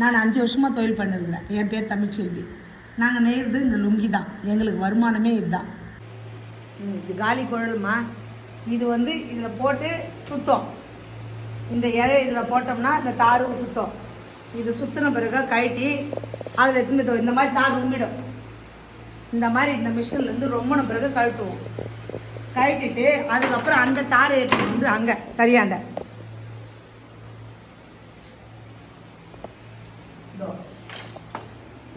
நான் 5 வருஷமாக தொழில் பண்ணிருக்கிறேன். என் பேர் தமிழ்ச்செல்வி. நாங்கள் நெய்கிறது இந்த லுங்கி தான். எங்களுக்கு வருமானமே இதுதான். இது காலி குழலுமா. இது வந்து இதில் போட்டு சுத்தம். இந்த இலையை இதில் போட்டோம்னா இந்த தாரு சுத்தம். இது சுற்றின பிறகு கழட்டி அதில் எடுத்துன்னு இந்த மாதிரி தார் உம்மிடும். இந்த மாதிரி இந்த மிஷின்லேருந்து ரொம்பின பிறகு கழட்டுவோம். கழட்டிட்டு அதுக்கப்புறம் அந்த தாரை எடுத்துட்டு வந்து அங்கே தரியாண்ட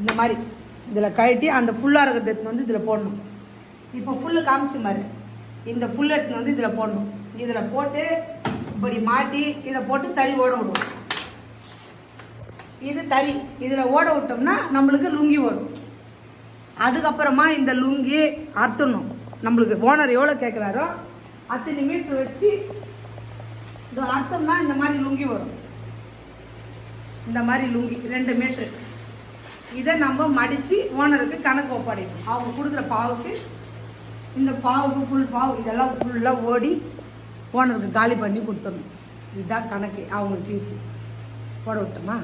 இந்த மாதிரி இதில் கழட்டி அந்த ஃபுல்லாக இருக்கிறது எடுத்துன்னு வந்து இதில் போடணும். இப்போ ஃபுல்லு காமிச்சு மாதிரி இந்த ஃபுல் எடுத்துன்னு வந்து இதில் போடணும். இதில் போட்டு இப்படி மாட்டி இதை போட்டு தறி ஓட விடுவோம். இது தறி இதில் ஓட விட்டோம்னா நம்மளுக்கு லுங்கி வரும். அதுக்கப்புறமா இந்த லுங்கி அறுத்தணும். நம்மளுக்கு ஓனர் எவ்வளோ கேட்குறாரோ அத்தனை மீட்ரு வச்சு இது அர்த்தம்னா இந்த மாதிரி லுங்கி வரும். இந்த மாதிரி லுங்கி 2 மீட்ரு. இதை நம்ம மடித்து ஓனருக்கு கணக்கு ஒப்படைக்கணும். அவங்க கொடுக்குற பாவுக்கு இந்த பாவுக்கு ஃபுல் பாவு இதெல்லாம் ஃபுல்லாக ஓடி ஓனருக்கு காலி பண்ணி கொடுத்துடணும். இதுதான் கணக்கு. அவங்களுக்கு ஃபீஸு போட விட்டோமா.